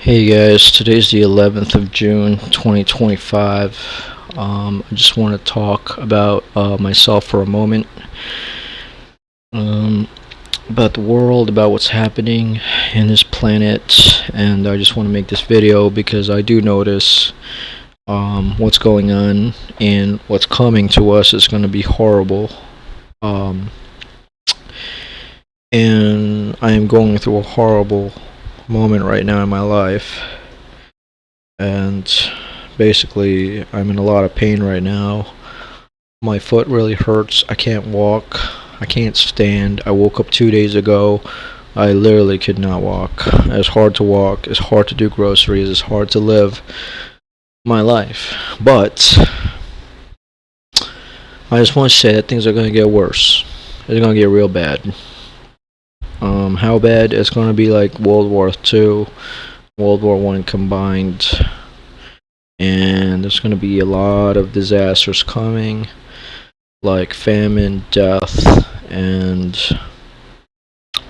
Hey guys, today's the 11th of June 2025. I just want to talk about myself for a moment, um, about the world, about what's happening in this planet, and I just want to make this video because I do notice what's going on and what's coming to us is going to be horrible. Um, and I am going through a horrible moment right now in my life. And basically, I'm in a lot of pain right now. My foot really hurts. I can't walk. I can't stand. I woke up 2 days ago. I literally could not walk. It's hard to walk. It's hard to do groceries. It's hard to live my life. But I just want to say that things are going to get worse. It's going to get real bad. How bad? It's going to be like World War II, World War One combined. And there's going to be a lot of disasters coming, like famine, death, and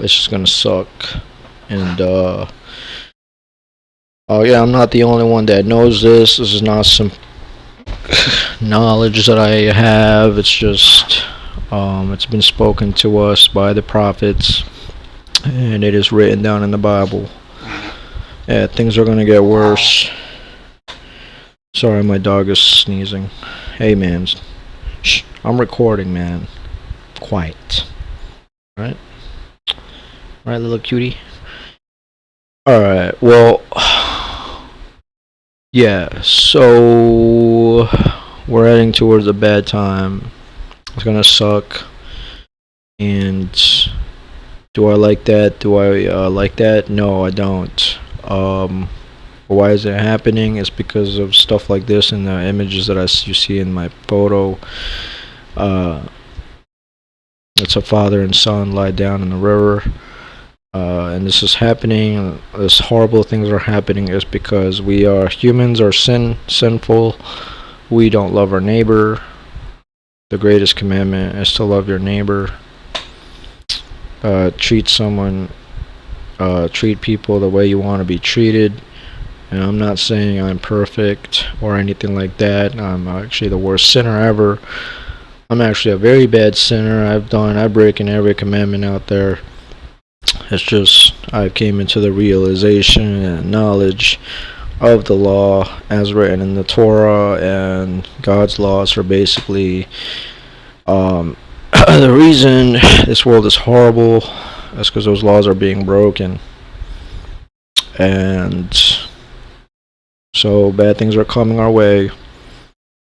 it's just going to suck. And oh yeah, I'm not the only one that knows this. This is not some knowledge that I have. It's just it's been spoken to us by the prophets, and it is written down in the Bible. Yeah, things are going to get worse. Sorry, my dog is sneezing. Hey, man. Shh, I'm recording, man. Quiet. Alright? Alright, little cutie? Alright, well... yeah, so... we're heading towards a bad time. It's gonna suck. And... do I like that? Do I like that? No, I don't. Why is it happening? It's because of stuff like this and the images that you see in my photo. It's a father and son lie down in the river. And this is happening. This horrible things are happening is because we are humans are sinful. We don't love our neighbor. The greatest commandment is to love your neighbor. Treat people the way you want to be treated. And I'm not saying I'm perfect or anything like that. I'm actually the worst sinner ever. I'm actually a very bad sinner. I've broken every commandment out there. It's just I came into the realization and knowledge of the law as written in the Torah, and God's laws are basically the reason this world is horrible is because those laws are being broken. And so bad things are coming our way.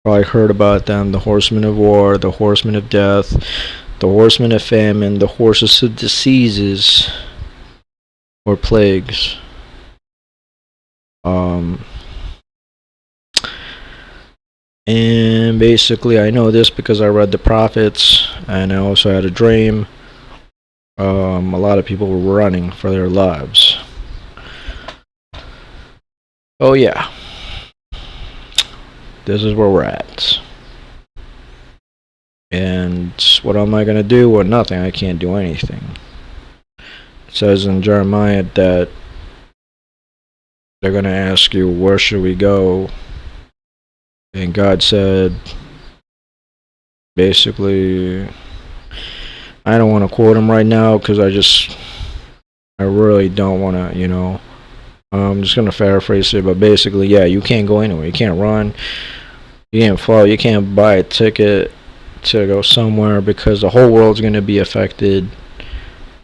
Probably heard about them. The horsemen of war, the horsemen of death, the horsemen of famine, the horses of diseases or plagues. And basically I know this because I read the prophets, and I also had a dream. A lot of people were running for their lives. Oh yeah, this is where we're at. And what am I going to do? Well, nothing. I can't do anything. It says in Jeremiah that they're going to ask you, where should we go? And God said, basically, I don't want to quote him right now because I really don't want to, I'm just going to paraphrase it, but basically, yeah, you can't go anywhere. You can't run. You can't fly. You can't buy a ticket to go somewhere because the whole world's going to be affected.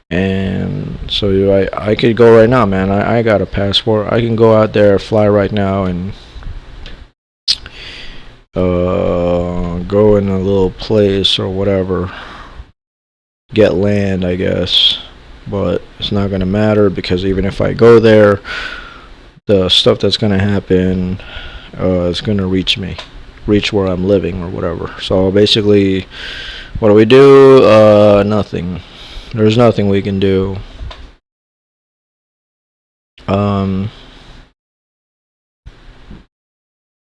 And so I could go right now, man. I got a passport. I can go out there, fly right now, and go in a little place or whatever. Get land, I guess. But it's not going to matter because even if I go there, the stuff that's going to happen is going to reach where I'm living or whatever. So basically, what do? Nothing. There's nothing we can do.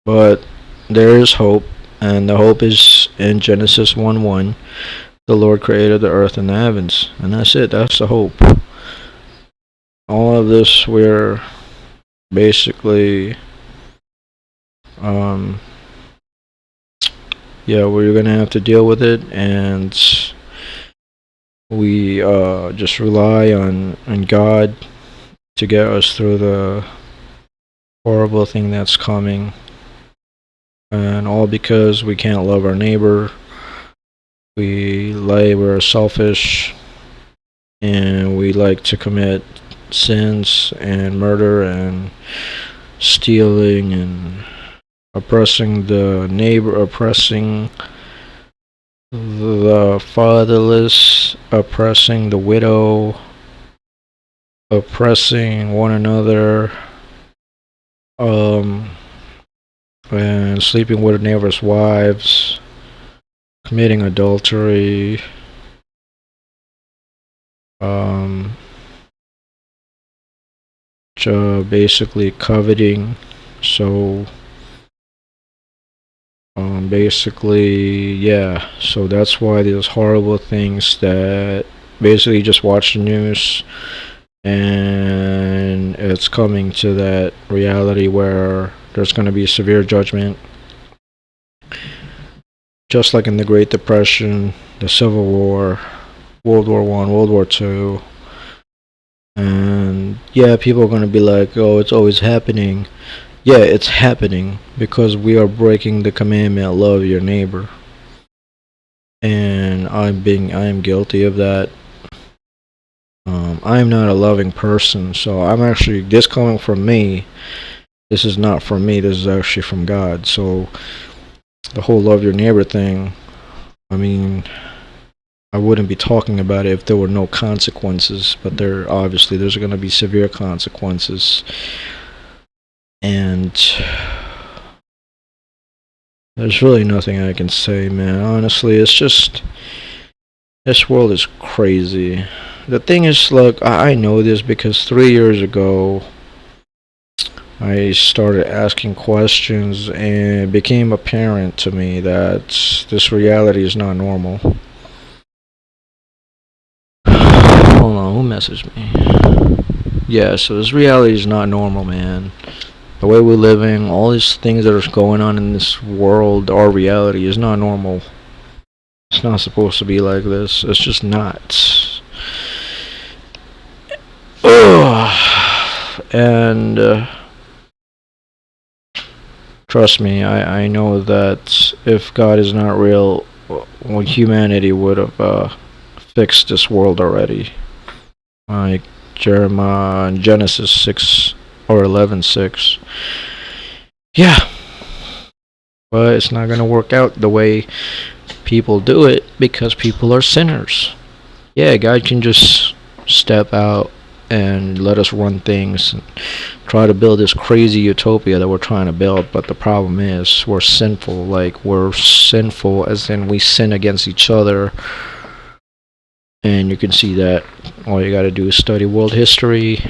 But there is hope, and the hope is in Genesis 1:1. The Lord created the earth and the heavens, and that's it. That's the hope. All of this, we're basically, yeah, we're gonna have to deal with it, and we just rely on God to get us through the horrible thing that's coming, and all because we can't love our neighbor. We're selfish, and we like to commit sins and murder and stealing and oppressing the neighbor, oppressing the fatherless, oppressing the widow, oppressing one another, um, and sleeping with neighbors' wives, committing adultery, um, basically coveting. So, basically, yeah. So that's why there's horrible things that basically just watch the news, and it's coming to that reality where there's going to be severe judgment, just like in the Great Depression, the Civil War, World War One, World War Two. And yeah, people are going to be like, oh, it's always happening. Yeah, it's happening because we are breaking the commandment, love your neighbor. And I am guilty of that. I'm not a loving person, so I'm actually, this coming from me, this is not from me, this is actually from God. So the whole love your neighbor thing, I mean, I wouldn't be talking about it if there were no consequences, but there's going to be severe consequences. And there's really nothing I can say, man. Honestly, it's just, this world is crazy. The thing is, look, I know this because 3 years ago, I started asking questions, and it became apparent to me that this reality is not normal. Hold on, who messaged me? Yeah, so this reality is not normal, man. The way we're living, all these things that are going on in this world, our reality is not normal. It's not supposed to be like this. It's just not. Ugh. And trust me, I know that if God is not real, well, humanity would have fixed this world already. Like Jeremiah, Genesis 6 or 11:6. Yeah, but it's not gonna work out the way people do it because people are sinners. Yeah, God can just step out and let us run things and try to build this crazy utopia that we're trying to build, but the problem is we're sinful. Like, we're sinful as in we sin against each other. And you can see that all you got to do is study world history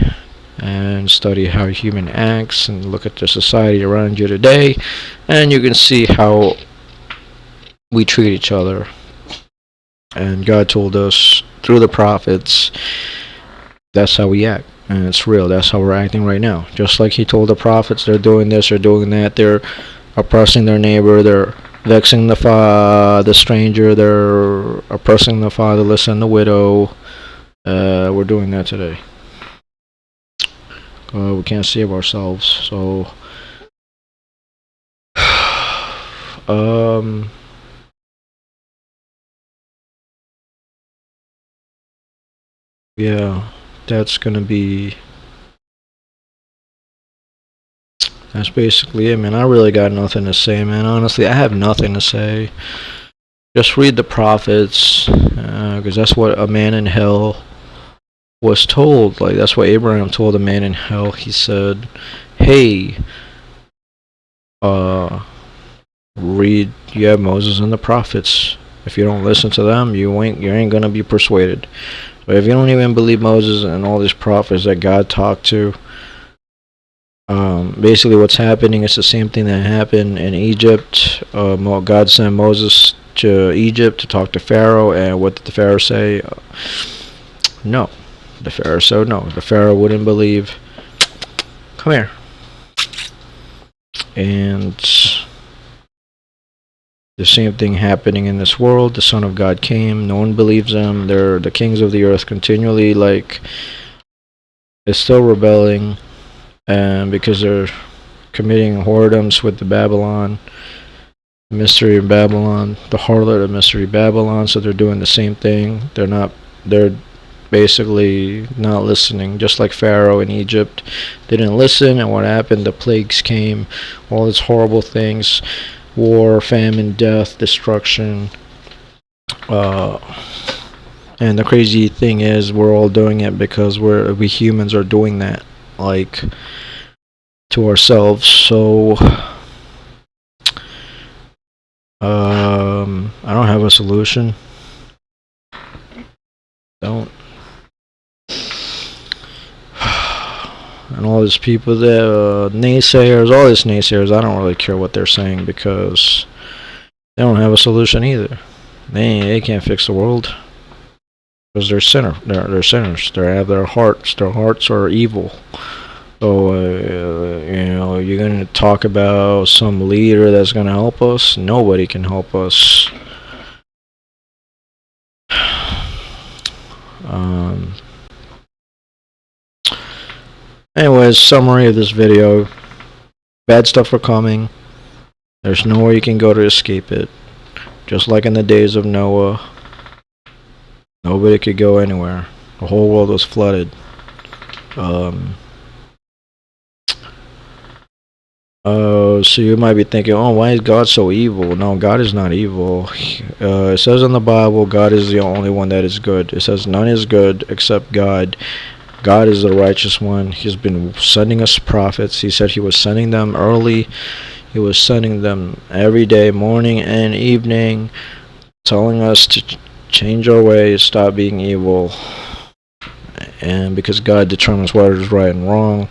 and study how human acts and look at the society around you today, and you can see how we treat each other. And God told us through the prophets that's how we act, and it's real. That's how we're acting right now. Just like He told the prophets, they're doing this, they're doing that, they're oppressing their neighbor, they're vexing the stranger, they're oppressing the fatherless and the widow. We're doing that today. We can't save ourselves, so yeah, that's gonna be, that's basically it, man. I really got nothing to say, man. Honestly, I have nothing to say. Just read the prophets, because that's what a man in hell was told. Like, that's what Abraham told a man in hell. He said, hey, read, you have Moses and the prophets. If you don't listen to them, you ain't gonna be persuaded. But if you don't even believe Moses and all these prophets that God talked to, basically what's happening is the same thing that happened in Egypt. God sent Moses to Egypt to talk to Pharaoh, and what did the Pharaoh say? No. The Pharaoh said no. The Pharaoh wouldn't believe. Come here. And the same thing happening in this world. The Son of God came. No one believes him. They're the kings of the earth continually, like, is still rebelling, and because they're committing whoredoms with the Babylon, mystery of Babylon, the harlot of mystery Babylon. So they're doing the same thing. They're basically not listening, just like Pharaoh in Egypt. They didn't listen, and what happened? The plagues came, all these horrible things, war, famine, death, destruction. And the crazy thing is, we're all doing it because we humans are doing that, like, to ourselves. So I don't have a solution. Don't. And all these people that naysayers, all these naysayers, I don't really care what they're saying, because they don't have a solution either. They can't fix the world, because they're sinners. They have their hearts. Their hearts are evil. So you're gonna talk about some leader that's gonna help us? Nobody can help us. Anyways, summary of this video: bad stuff are coming. There's nowhere you can go to escape it. Just like in the days of Noah, nobody could go anywhere. The whole world was flooded. So you might be thinking, oh, why is God so evil? No, God is not evil. It says in the Bible, God is the only one that is good. It says none is good except God. God is the righteous one. He's been sending us prophets. He said he was sending them early. He was sending them every day, morning and evening, telling us to change our ways, stop being evil. And because God determines what is right and wrong.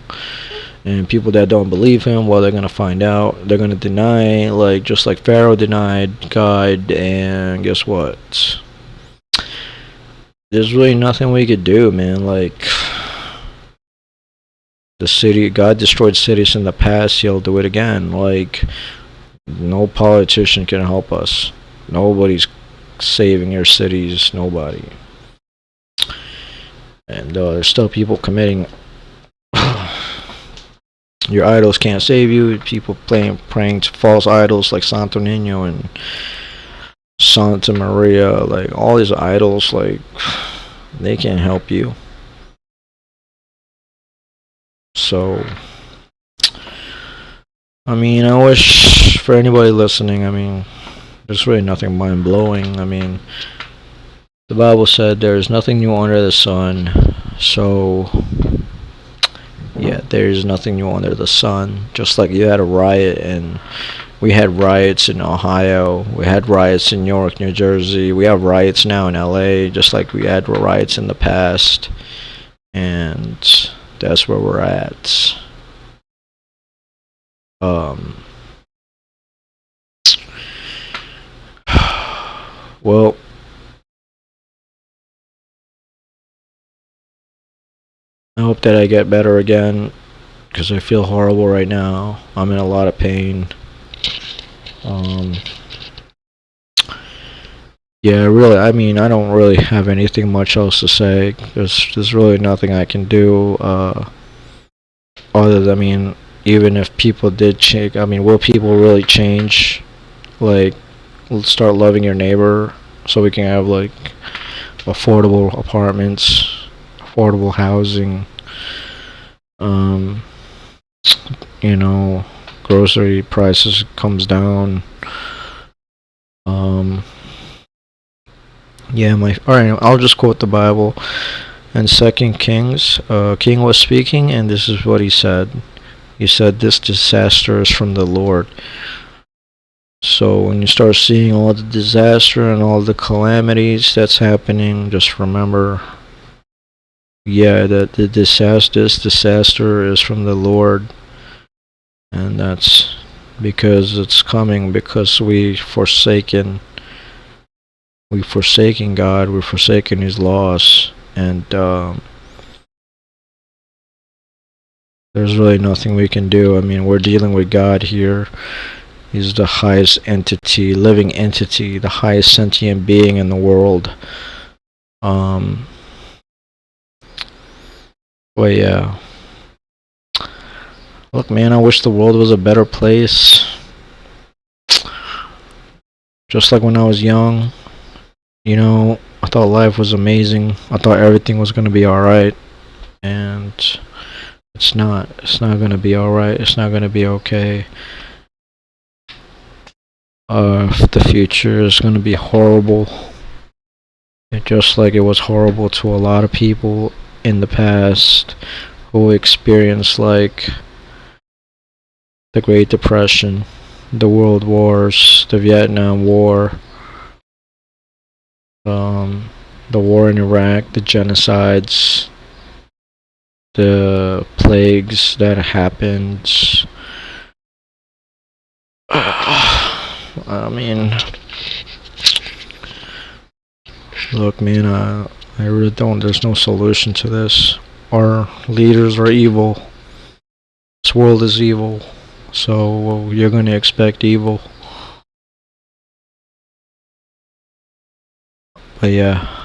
And people that don't believe him, well, they're going to find out. They're going to deny, like, just like Pharaoh denied God. And guess what? There's really nothing we could do, man. Like, God destroyed cities in the past. He'll do it again. Like, no politician can help us. Nobody's saving your cities. Nobody. And there's still people committing. Your idols can't save you. People praying to false idols like Santo Nino and Santa Maria, like all these idols, like, they can't help you. So, I mean, I wish for anybody listening, I mean, there's really nothing mind-blowing. I mean, the Bible said there is nothing new under the sun. So, yeah, there is nothing new under the sun. Just like you had a riot, and we had riots in Ohio, we had riots in New York, New Jersey, we have riots now in LA, just like we had riots in the past. And that's where we're at. Well, I hope that I get better again, because I feel horrible right now. I'm in a lot of pain. Yeah, really, I mean, I don't really have anything much else to say. There's really nothing I can do, other than, I mean, even if people did change, I mean, will people really change? Like, let's start loving your neighbor, so we can have, like, affordable apartments, affordable housing, you know, grocery prices comes down. Yeah, alright, I'll just quote the Bible. In 2 Kings, king was speaking, and this is what he said. He said, this disaster is from the Lord. So when you start seeing all the disaster and all the calamities that's happening, just remember, yeah, that this disaster is from the Lord. And that's because it's coming because we've forsaken God, we've forsaken his laws. And There's really nothing we can do. I mean, we're dealing with God here. He's the highest entity, living entity, the highest sentient being in the world. Um, but yeah. Look, man, I wish the world was a better place. Just like when I was young, I thought life was amazing. I thought everything was gonna be alright. And it's not. It's not gonna be alright. It's not gonna be okay. The future is gonna be horrible. Just like it was horrible to a lot of people in the past who experienced like the Great Depression, the World Wars, the Vietnam War, the war in Iraq, the genocides, the plagues that happened. I mean, look, man, I really don't. There's no solution to this. Our leaders are evil. This world is evil. So you're going to expect evil. But yeah.